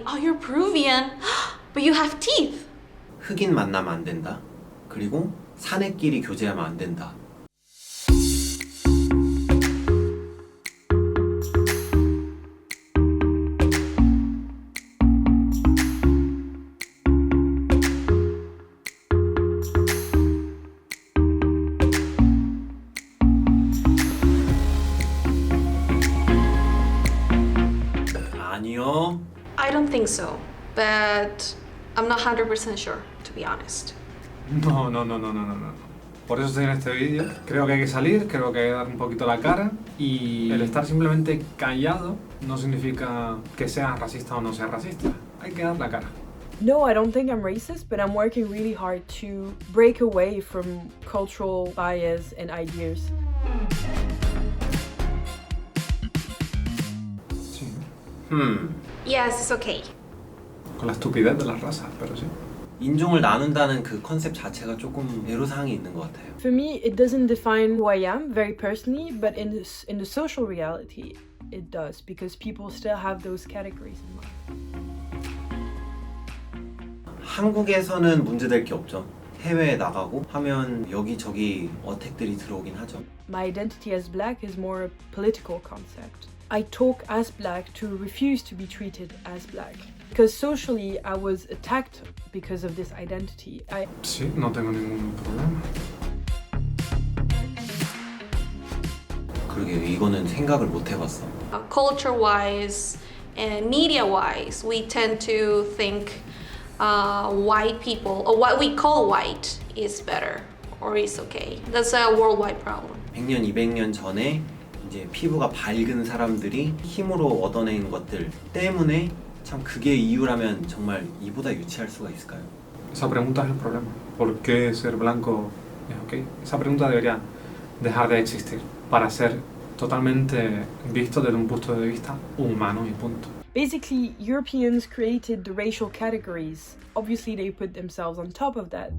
Oh, you're Peruvian, but you have teeth. 흑인 만나면 안 된다. 그리고 사내끼리 교제하면 안 된다. 아니요. I don't think so, but I'm not 100% sure, to be honest. No. Por eso estoy en este vídeo. Creo que hay que salir, creo que hay que dar un poquito la cara. Y el estar simplemente callado no significa que seas racista o no seas racista. Hay que dar la cara. No, I don't think I'm racist, but I'm working really hard to break away from cultural bias and ideas. Sí. Yes, it's okay. Con la estupidez de las razas, pero sí. 인종을 나눈다는 그 컨셉 자체가 조금 애로사항이 있는 것 같아요. For me, it doesn't define who I am very personally, but in the social reality, it does, because people still have those categories in mind. 한국에서는 문제될 게 없죠. 해외에 나가고 하면 여기저기 어택들이 들어오긴 하죠. My identity as black is more a political concept. I talk as black to refuse to be treated as black. Because socially, I was attacked because of this identity. Sí, no tengo ningún problema. 그러게 이거는 생각을 못 해봤어. Culture-wise and media-wise, we tend to think white people, or what we call white, is better or is okay. That's a worldwide problem. 100년, 200년 전에 이제 피부가 밝은 사람들이 힘으로 얻어낸 것들 때문에 참 그게 이유라면 정말 이보다 유치할 수가 있을까요? Esa pregunta es el problema. ¿Por qué ser blanco es ok? Esa pregunta debería dejar de existir para ser totalmente visto desde un punto de vista humano y punto. Basically, Europeans created the racial categories. Obviously, they put themselves on top of that.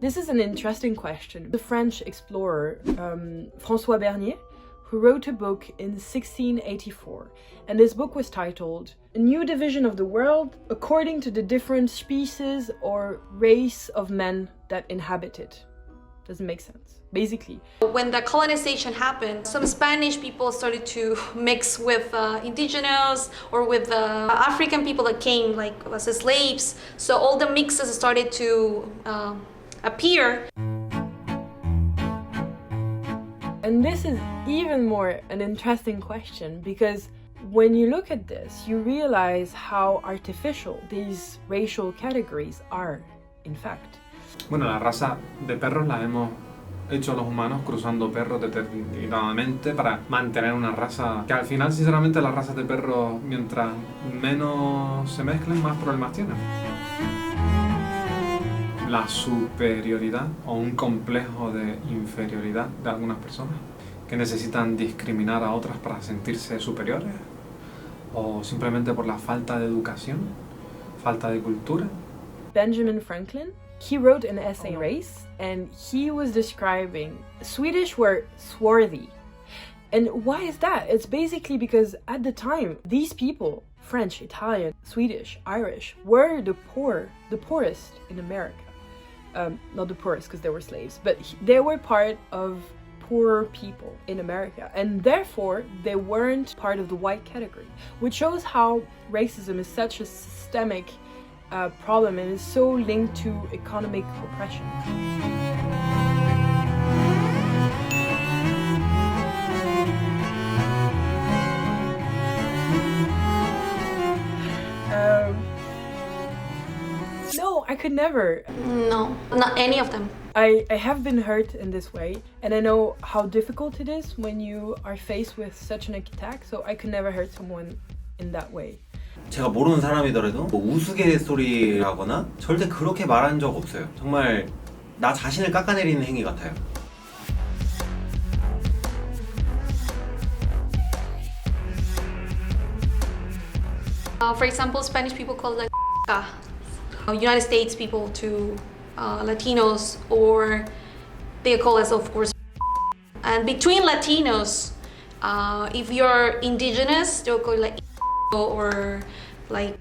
This is an interesting question. The French explorer François Bernier, who wrote a book in 1684, and this book was titled A New Division of the World According to the Different Species or Race of Men That Inhabit It. Doesn't make sense. Basically, when the colonization happened, some Spanish people started to mix with indigenous or with the African people that came like as slaves. So all the mixes started to appear. And this is even more an interesting question, because when you look at this, you realize how artificial these racial categories are, in fact. Bueno, la raza de perros la hemos hecho los humanos cruzando perros determinadamente para mantener una raza que al final, sinceramente, las razas de perros, mientras menos se mezclen, más problemas tienen. La superioridad o un complejo de inferioridad de algunas personas que necesitan discriminar a otras para sentirse superiores, o simplemente por la falta de educación, falta de cultura. Benjamin Franklin, he wrote an essay on race, and he was describing Swedish were swarthy. And why is that? It's basically because at the time, these people, French, Italian, Swedish, Irish, were the poorest in America. Not the poorest because they were slaves, but they were part of poor people in America, and therefore they weren't part of the white category, which shows how racism is such a systemic problem and is so linked to economic oppression. No, I could never. No, not any of them. I have been hurt in this way, and I know how difficult it is when you are faced with such an attack, so I could never hurt someone in that way. 제가 모르는 사람이더라도 뭐 우스갯소리라거나 절대 그렇게 말한 적 없어요. 정말 나 자신을 깎아내리는 행위 같아요. For example, Spanish people call it United States people to Latinos, or they call us, of course, And between Latinos, if you're indigenous, they'll call you like or like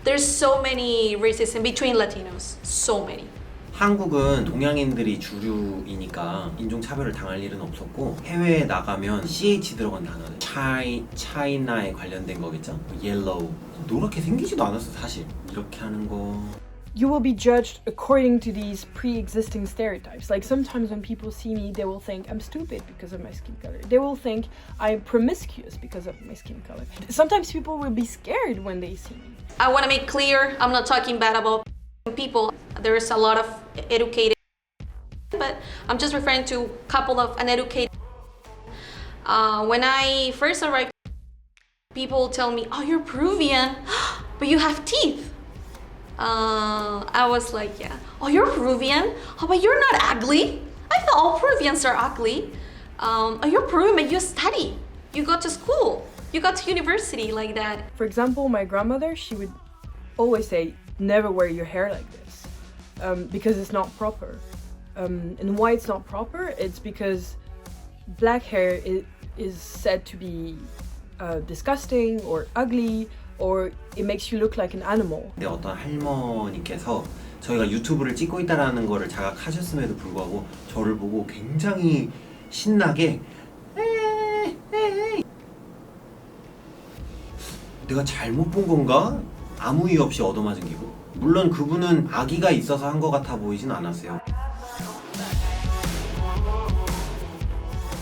there's so many racism between Latinos, so many. 한국은 동양인들이 주류이니까 인종차별을 당할 일은 없었고 해외에 나가면 CH 들어간 단어들 차이나에 관련된 거겠죠? yellow 노랗게 생기지도 않았어 사실 이렇게 하는 거 You will be judged according to these pre-existing stereotypes. Like sometimes when people see me, they will think I'm stupid because of my skin color. They will think I'm promiscuous because of my skin color. Sometimes people will be scared when they see me. I want to make clear, I'm not talking bad about people. There's a lot of educated, but I'm just referring to a couple of uneducated. When I first arrived, people tell me, oh, you're Peruvian, but you have teeth. I was like, yeah. Oh, you're Peruvian? Oh, but you're not ugly. I thought all Peruvians are ugly. Oh, you're Peruvian, but you study. You go to school. You go to university like that. For example, my grandmother, she would always say, never wear your hair like this because it's not proper. And why it's not proper? It's because black hair is said to be disgusting or ugly or it makes you look like an animal. 근데 어떤 할머니께서 저희가 유튜브를 찍고 있다는 거를 자각하셨음에도 불구하고 저를 보고 굉장히 신나게 내가 잘못 본 건가? 아무 이유 없이 얻어맞은 기분. 물론 그분은 아기가 있어서 한 것 같아 보이진 않았어요.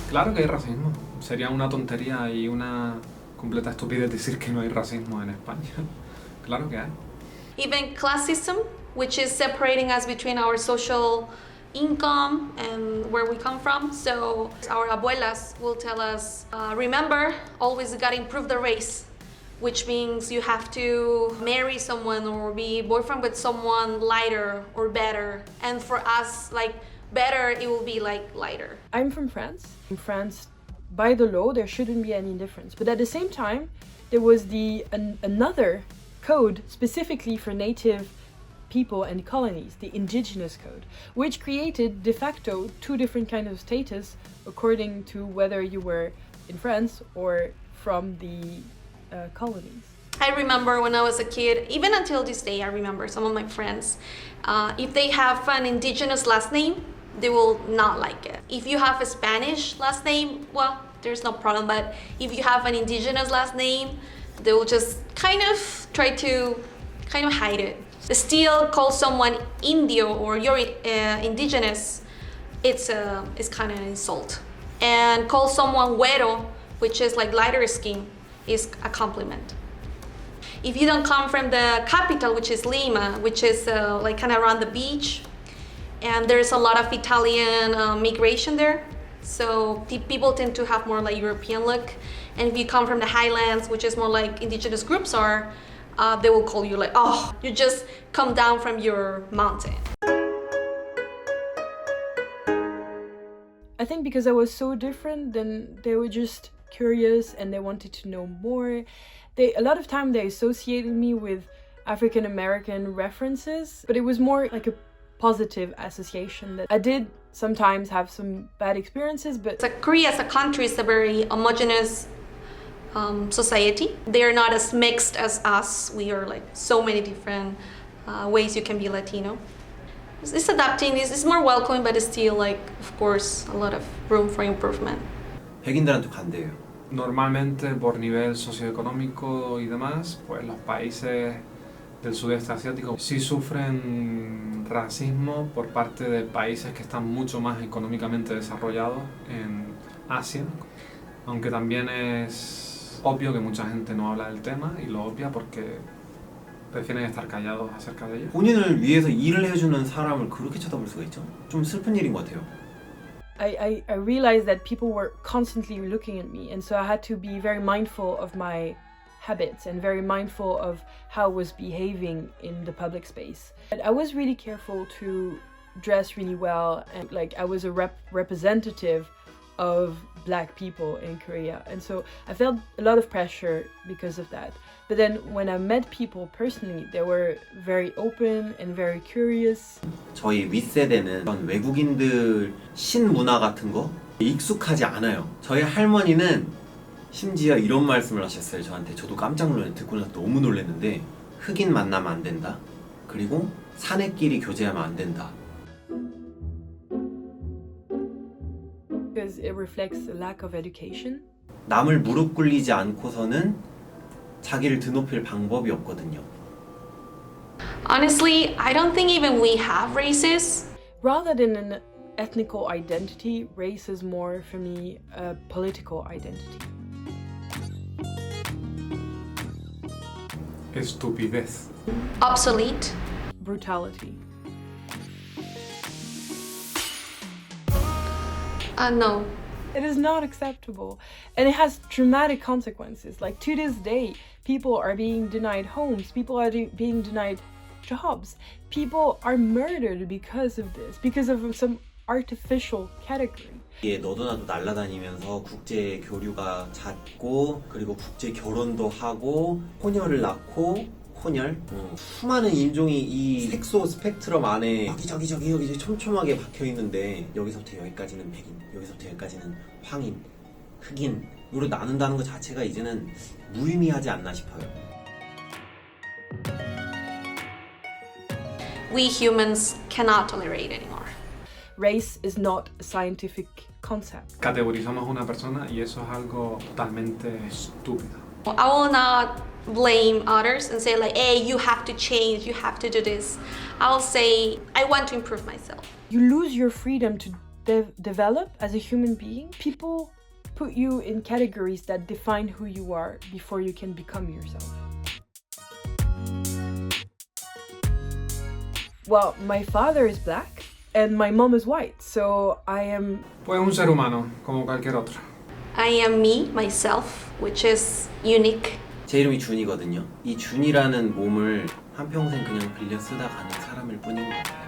Claro que hay racismo. Sería una tontería y una completa estupidez decir que no hay racismo en España. Claro que hay. Even classism, which is separating us between our social income and where we come from. So our abuelas will tell us, remember, always you gotta improve the race, which means you have to marry someone or be boyfriend with someone lighter or better. And for us, like better, it will be like lighter. I'm from France. In France, by the law, there shouldn't be any difference. But at the same time, there was another code specifically for native people and colonies, the indigenous code, which created de facto two different kinds of status according to whether you were in France or from the colonies. I remember when I was a kid, even until this day, I remember some of my friends, if they have an indigenous last name, they will not like it. If you have a Spanish last name, well, there's no problem, but if you have an indigenous last name, they will just kind of try to hide it. Still call someone Indio or you're indigenous, it's kind of an insult. And call someone güero, which is like lighter skin, is a compliment. If you don't come from the capital, which is Lima, which is like kind of around the beach, and there's a lot of Italian migration there, so people tend to have more like European look. And if you come from the highlands, which is more like indigenous groups are, they will call you like, oh, you just come down from your mountain. I think because I was so different, then they were just curious and they wanted to know more. A lot of time they associated me with African American references, but it was more like a positive association. That I did sometimes have some bad experiences, but Korea as a country is a very homogeneous society. They are not as mixed as us. We are like so many different ways you can be Latino. It's adapting, it's more welcoming, but it's still like, of course, a lot of room for improvement. 백인들한테 반대예요. Normalmente por nivel socioeconómico y demás, pues los países del sudeste asiático sí sufren racismo por parte de países que están mucho más económicamente desarrollados en Asia, aunque también es obvio que mucha gente no habla del tema y lo obvia porque prefieren estar callados acerca de ello. 본인을 위해서 일을 해주는 사람을 그렇게 쳐다볼 수가 있죠? 좀 슬픈 일인 것 같아요. I realized that people were constantly looking at me, and so I had to be very mindful of my habits and very mindful of how I was behaving in the public space. And I was really careful to dress really well, and like I was a representative of Black people in Korea, and so I felt a lot of pressure because of that. But then when I met people personally, they were very open and very curious. 저희 윗세대는 그런 외국인들 신문화 같은 거 익숙하지 않아요. 저희 할머니는 심지어 이런 말씀을 하셨어요. 저한테. 저도 깜짝 놀랐는데 듣고 나서 너무 놀랐는데 흑인 만나면 안 된다. 그리고 사내끼리 교제하면 안 된다. Because it reflects a lack of education. 남을 무릎 꿇리지 않고서는 자기를 드높일 방법이 없거든요. Honestly, I don't think even we have races. Rather than an ethnical identity, race is more, for me, a political identity. Estupidez. Obsolete. Brutality. No. It is not acceptable. And it has dramatic consequences. Like, to this day, people are being denied homes, people are being denied jobs, people are murdered because of this, because of some artificial category. 이게 너도 나도 날아다니면서 국제 교류가 잦고 그리고 국제 결혼도 하고 혼혈을 낳고 혼혈 수많은 인종이 이 색소 스펙트럼 안에 여기저기 촘촘하게 박혀 있는데 여기서부터 여기까지는 백인, 여기서부터 여기까지는 황인, 흑인으로 나눈다는 것 자체가 이제는 무의미하지 않나 싶어요. We humans cannot tolerate anymore. Race is not a scientific concept. Categorizamos a una persona y eso es algo totalmente estúpido. I will not blame others and say like, hey, you have to change, you have to do this. I'll say, I want to improve myself. You lose your freedom to develop as a human being. People put you in categories that define who you are before you can become yourself. Well, my father is black and my mom is white, so I am... Pues un ser humano, como cualquier otro. I am me, myself, which is unique. 제 이름이 준이거든요. 이 준이라는 몸을 한평생 그냥 빌려 쓰다 가는 사람일 뿐인 것 같아요.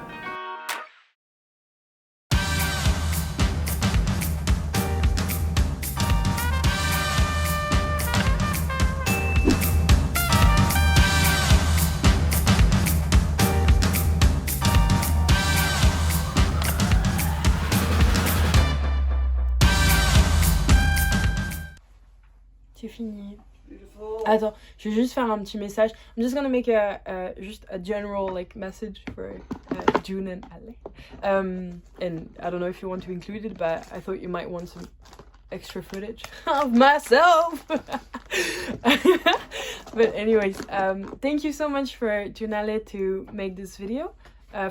C'est fini. Attends, je vais juste faire un petit message. I'm just gonna make just a general like message for June and Ale. And I don't know if you want to include it, but I thought you might want some extra footage of myself. But anyways, thank you so much for Junale to make this video,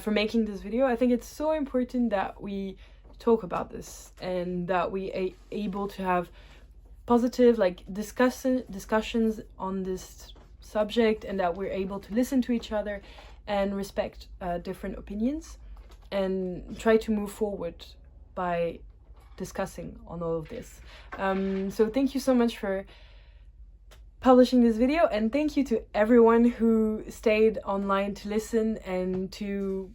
for making this video. I think it's so important that we talk about this and that we are able to have positive like discussions on this subject, and that we're able to listen to each other and respect different opinions and try to move forward by discussing on all of this. So thank you so much for publishing this video, and thank you to everyone who stayed online to listen and to,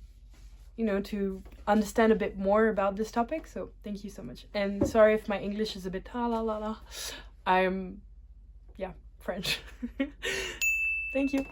you know, to understand a bit more about this topic. So thank you so much, and sorry if my English is a bit I'm French. Thank you.